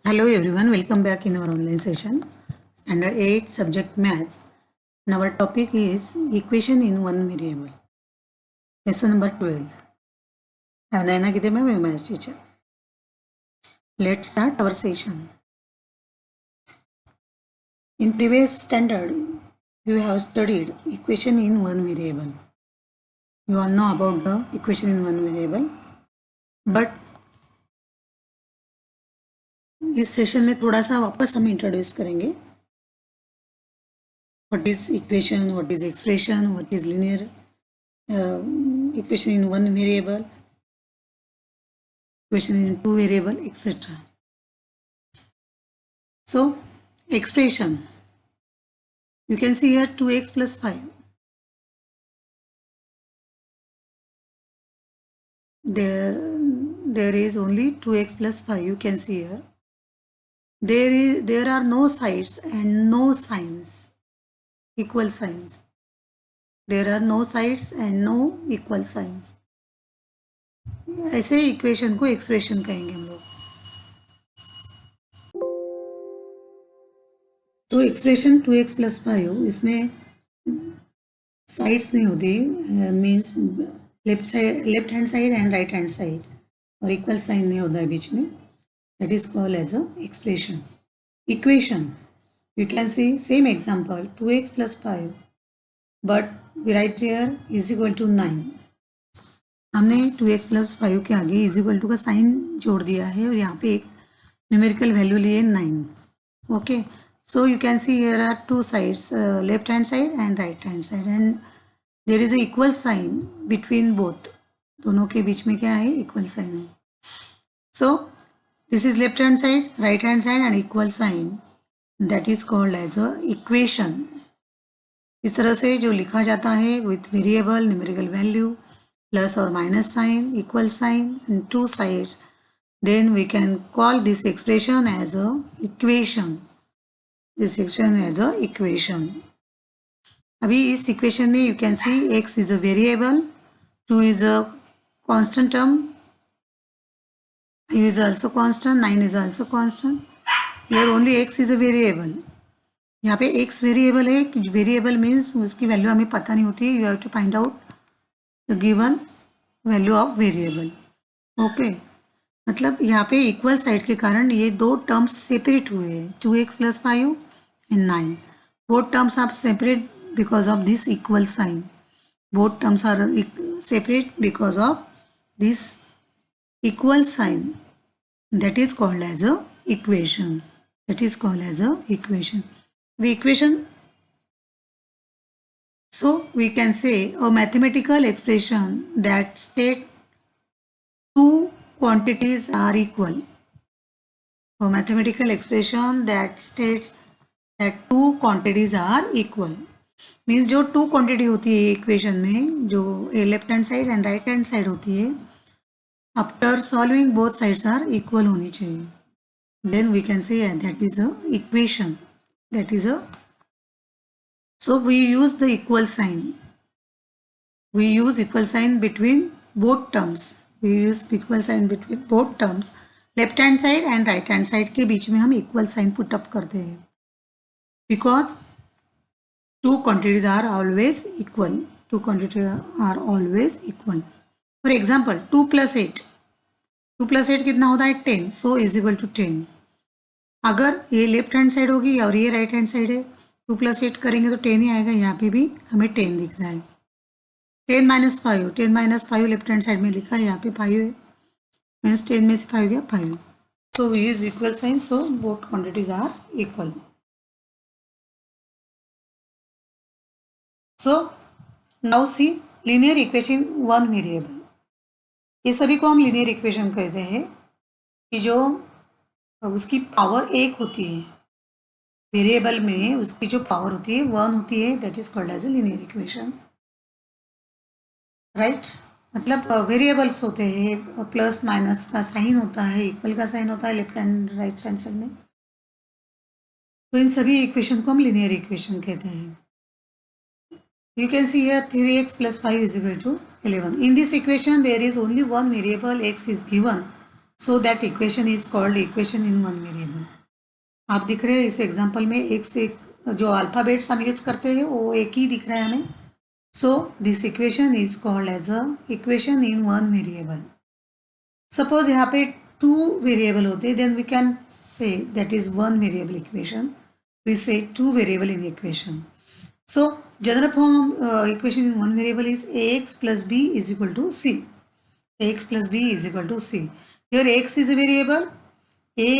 Hello everyone, welcome back in our online session. Standard 8 subject maths. And our topic is equation in one variable. Lesson number 12. I am Naina Gide, my maths teacher. Let's start our session. In previous standard, you have studied equation in one variable. You all know about the equation in one variable. But इस session में थोड़ा सा वापस हम introduce करेंगे. What is equation, what is expression, what is linear equation in one variable, equation in two variable, etc. So expression, you can see here 2x plus 5. There is only 2x plus 5. You can see here. There are no sides and no signs, equal signs. There are no sides and no equal signs. ऐसे equation को expression कहेंगे हम लोग. तो expression 2x plus 5 इसमें sides नहीं होती, means left hand side and right hand side, और इक्वल साइन नहीं होता है बीच में. That is called as a expression. Equation, you can see same example 2x plus 5, but we write here is equal to 9. हमने 2x plus 5 के आगे is equal to का sign जोड़ दिया है और यहाँ पे एक न्यूमेरिकल वैल्यू लिए 9. Okay, so you can see here are two sides, left hand side and right hand side, and there is a equal sign between both. दोनों के बीच में क्या है? इक्वल साइन है. So this is left hand side, right hand side and equal sign. That is called as a equation. इस तरह से जो लिखा जाता है with variable, numerical value, plus or minus sign, equal sign and two sides, then we can call this expression as a equation. This expression as a equation. अभी इस equation में you can see x is a variable, 2 is a constant term, u is also constant, 9 is also constant. Here only x is a variable. यहाँ पे x variable है. Variable means उसकी value हमें पता नहीं होती है. You have to find out the given value of variable. Okay, मतलब यहाँ पे इक्वल साइड के कारण ये दो टर्म्स सेपरेट हुए हैं, 2x plus 5 and 9. Both terms are separate because of this equal sign. Both terms are separate because of this equal sign. That is called as a equation. That is called as a equation. The equation, so we can say a mathematical expression that state two quantities are equal. A mathematical expression that states that two quantities are equal. Means जो two quantity होती है equation में, जो left hand side and right hand side होती है, after solving both sides are equal होनी चाहिए. Then we can say that is a equation. That is a, so we use the equal sign. We use equal sign between both terms. We use equal sign between both terms. Left hand side and right hand side के बीच में हम equal sign put up करते हैं. Because two quantities are always equal. Two quantities are always equal. For example, 2 plus 8. 2 plus 8 कितना होता है? 10. So is equal to 10. अगर ये लेफ्ट हैंड साइड होगी और ये राइट हैंड साइड है, 2 plus 8 करेंगे तो 10 ही आएगा. यहाँ पे भी हमें 10 दिख रहा है. 10 minus 5, 10 minus 5 left hand side में लिखा है, यहाँ पे 5 है, मीन्स 10 में से 5 गया 5. So we use equal sign, so both quantities are equal. So now see linear equation one variable. ये सभी को हम लीनियर इक्वेशन कहते हैं कि जो उसकी पावर एक होती है, वेरिएबल में उसकी जो पावर होती है 1 होती है. That is called as a linear equation. Right, मतलब वेरिएबल्स होते हैं, प्लस माइनस का साइन होता है, इक्वल का साइन होता है left and right hand side में. तो इन सभी इक्वेशन को हम लीनियर इक्वेशन कहते हैं. You can see here 3x plus 5 is equal to 11. In this equation, there is only one variable x is given. So that equation is called equation in one variable. आप दिख रहे हैं इस example में एक से एक जो अल्फ़ाबेट्स हम यूज करते हैं वो एक ही दिख रहा है हमें। So this equation is called as a equation in one variable. Suppose यहाँ पे टू वेरिएबल होते then we can say that is one variable equation, we say two variable in equation. So general form equation in one variable is ax plus b is equal to c. Ax plus b is equal to c. Here x is a variable, a,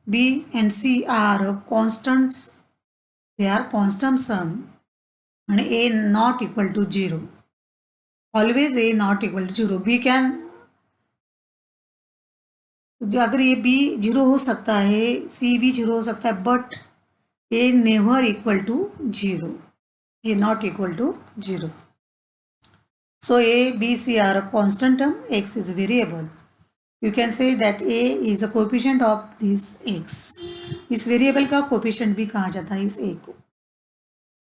b and c are constants. They are constant sum and a not equal to 0. Always a not equal to 0. B can अगर ये b 0 हो सकता है, c भी 0 हो सकता है, but a never equal to 0. A not equal to 0. So a, b, c are a constant term, x is a variable. You can say that a is a coefficient of this x. इस variable का coefficient भी कहा जाता है इस a को।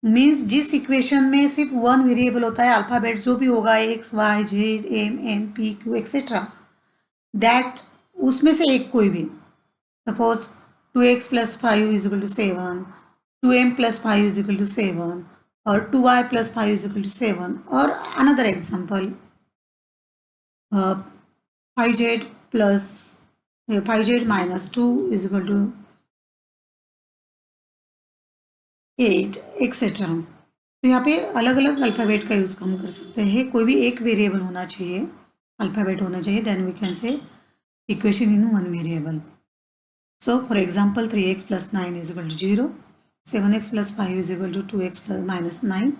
Means जिस equation में सिर्फ वन वेरिएबल होता है, अल्फाबेट जो भी होगा x, y, z, m, n, p, q etcetera, that उसमें से एक कोई भी, suppose 2x plus 5 is equal to 7, 2m plus 5 is equal to 7, or 2y plus 5 is equal to 7, or another example, 5z plus 5z minus 2 is equal to 8 etcetera. तो यहाँ पे अलग अलग अल्फ़ाबेट का यूज़ हम कर सकते हैं। कोई भी एक वेरिएबल होना चाहिए, अल्फ़ाबेट होना चाहिए, then we can say equation in one variable. So for example 3x plus 9 is equal to 0, 7x plus 5 is equal to 2x plus minus 9।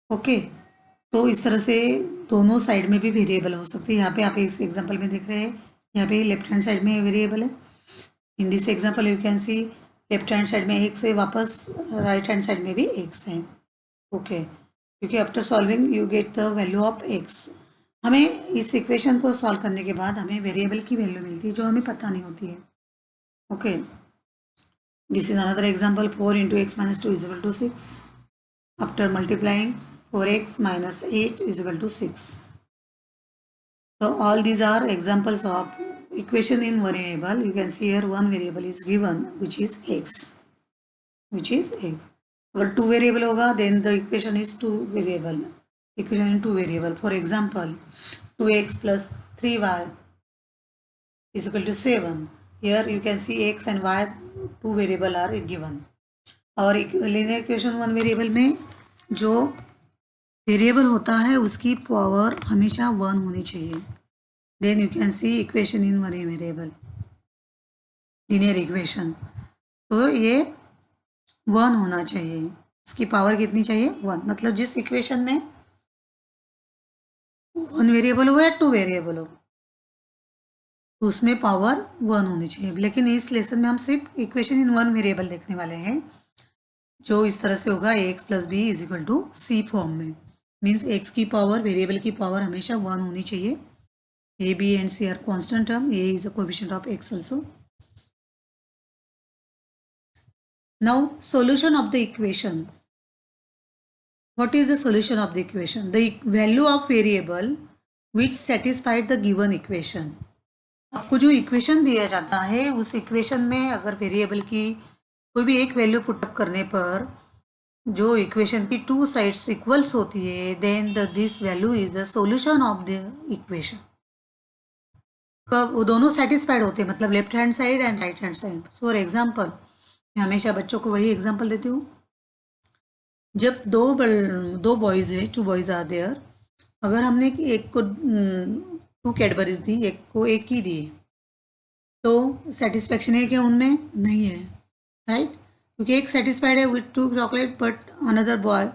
Okay, तो इस तरह से दोनों साइड में भी वेरिएबल हो सकते हैं। यहाँ पे आप इस एग्जांपल में देख रहे हैं, यहाँ पे लेफ्ट हैंड साइड में वेरिएबल है। In this example you can C left hand side में x है, वापस राइट हैंड साइड में भी x है। ओके, क्योंकि after solving you get the value of x। हमें इस इक्वेशन को सॉल्व करने के बाद हमें वेरिएबल की वैल्यू मिलती है जो हमें पता नहीं होती है। Okay, this is another example, 4 into x minus 2 is equal to 6. After multiplying 4x minus 8 is equal to 6. So all these are examples of equation in one variable. You can see here one variable is given which is x, which is x. अगर two variable होगा then the equation is two variable, equation in two variable. For example, 2x plus 3y is equal to 7. Here you can see x and y two variable are given. और linear equation one variable में जो variable होता है उसकी power हमेशा 1 होनी चाहिए। Then you can see equation in one variable, linear equation. तो ये 1 होना चाहिए, इसकी पावर कितनी चाहिए? 1। मतलब जिस इक्वेशन में 1 वेरिएबल हो या 2 वेरिएबल हो उसमें पावर 1 होनी चाहिए। लेकिन इस लेसन में हम सिर्फ इक्वेशन इन वन वेरिएबल देखने वाले हैं, जो इस तरह से होगा ax plus b is equal to c form में। मीन्स x की पावर, वेरिएबल की पावर हमेशा 1 होनी चाहिए। a, b and c are constant term, a is a coefficient of x also. Now solution of the equation. What is the solution of the equation? The value of variable which satisfied the given equation. आपको जो equation दिया जाता है उस equation में अगर variable की कोई भी एक वैल्यू पुटअप करने पर जो इक्वेशन की टू साइड्स इक्वल्स होती है, then this value is the solution of the equation. कब वो दोनों सेटिस्फाइड होते हैं, मतलब left hand side and right hand side. For example, मैं हमेशा बच्चों को वही एग्जांपल देती हूँ। जब दो बॉयज है, 2 बॉयज आर देयर, अगर हमने एक को 2 कैडबरीज दी, एक को एक ही दिए, तो सेटिस्फेक्शन है क्या उनमें? नहीं है, राइट? क्योंकि एक सेटिस्फाइड है with 2 chocolate but another boy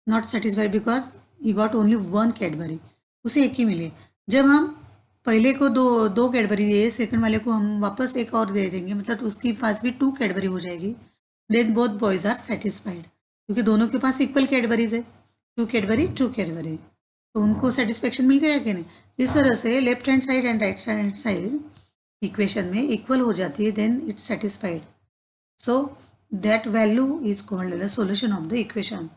not satisfied because he got only 1 Cadbury, उसे एक ही मिले। जब हम पहले को दो कैडबरी दिए, सेकंड वाले को हम वापस एक और दे देंगे, मतलब उसके पास भी 2 कैडबरी हो जाएगी। Then both boys are satisfied, क्योंकि दोनों के पास इक्वल कैडबरीज है, 2 कैडबरी 2 कैडबरी, तो उनको सेटिस्फेक्शन मिल गया कि नहीं? इस तरह से left hand side and right hand side equation में इक्वल हो जाती है, then it's satisfied. So that value is called the solution of the equation.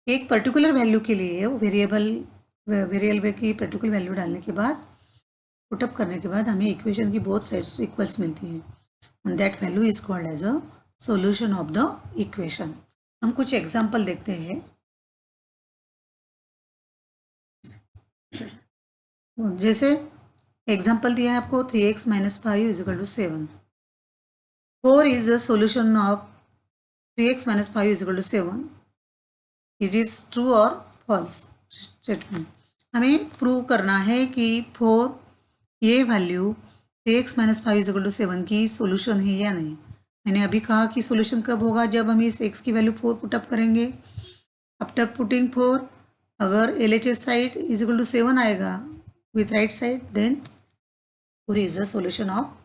एक पर्टिकुलर वैल्यू के लिए वेरिएबल की पर्टिकुलर वैल्यू डालने के बाद पुटअप करने के बाद हमें इक्वेशन की बोथ साइड्स इक्वल्स मिलती है and that value is called as a solution of the equation. हम कुछ एग्जांपल देखते हैं। जैसे एग्जांपल दिया है आपको 3x - 5 = 7। 4 is the solution of 3x - 5 = 7। It is true और फॉल्स स्टेटमेंट। हमें प्रूव करना है कि 4 ये वैल्यू 3x - 5 = 7 की सोल्यूशन है या नहीं। मैंने अभी कहा कि सोल्यूशन कब होगा, जब हम इस x की वैल्यू 4 पुटअप करेंगे। आफ्टर पुटिंग 4, अगर LHS side is equal to 7 आएगा with right side, then 4 is the solution of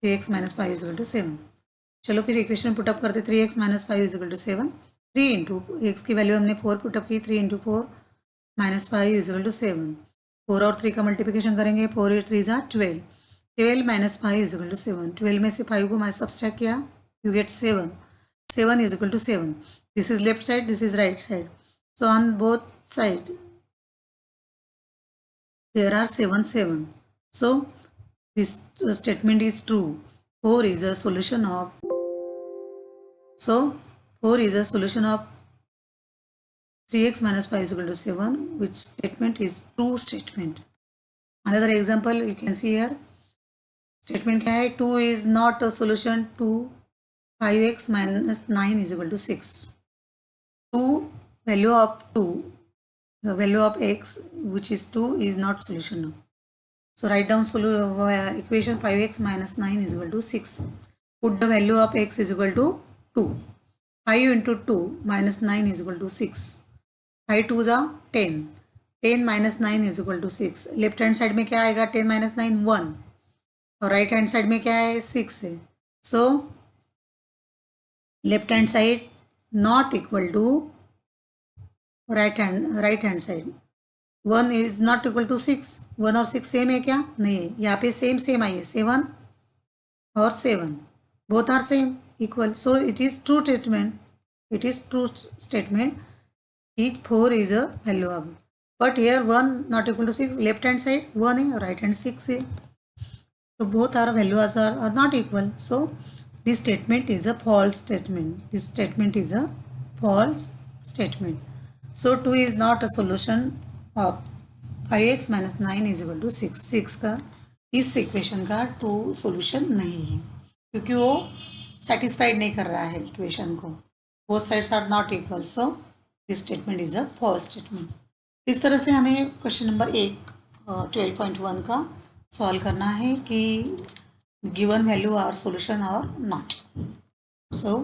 3x - 5 = 7। चलो फिर इक्वेशन पुटअप करते। 3x - 5 = 7। 3 इंटू एक्स की वैल्यू हमने 4 पुटअप की। 3 × 4 - 5 = 7। 4 और 3 का मल्टीप्लिकेशन करेंगे। 4 × 3 = 12। 12 - 5 = 7। 12 में से 5 को मैं सब्सट्रैक्ट किया, you get 7। 7 is equal to 7. This is left side, this is right side. So on both sides there are 7 7. So this statement is true. 4 is a solution of 3x - 5 = 7, which statement is true statement. Another example you can see here. Statement क्या है? 2 is not a solution to 5x - 9 = 6. 2 value of 2, the value of x which is 2 is not solution now. So write down equation 5x - 9 = 6. Put the value of x is equal to 2. 5 into 2 minus 9 is equal to 6. 5 2s are 10. 10 minus 9 is equal to 6. Left hand side में क्या आएगा? 10 minus 9 1 और right hand side में क्या है? 6 है। So left hand side not equal to right hand side. 1 is not equal to 6। 1 और 6 same है क्या? नहीं है। यहाँ पे सेम आई है, 7 और 7 both are same equal. So it is true statement. It is true statement each 4 is a value of, but here 1 not equal to 6, left hand side 1 है और right hand 6 है, so both our values are not equal. So this statement is a false statement. This statement is a false statement. So 2 is not a solution of 5x - 9 is equal to 6. 6 का इस equation का 2 solution नहीं है क्योंकि वो satisfied नहीं कर रहा है इक्वेशन को। Both sides are not equal, so this statement is a false statement. इस तरह से हमें क्वेश्चन नंबर 12.1 का सॉल्व करना है कि गिवन वैल्यू आर सोल्यूशन और नॉट। सो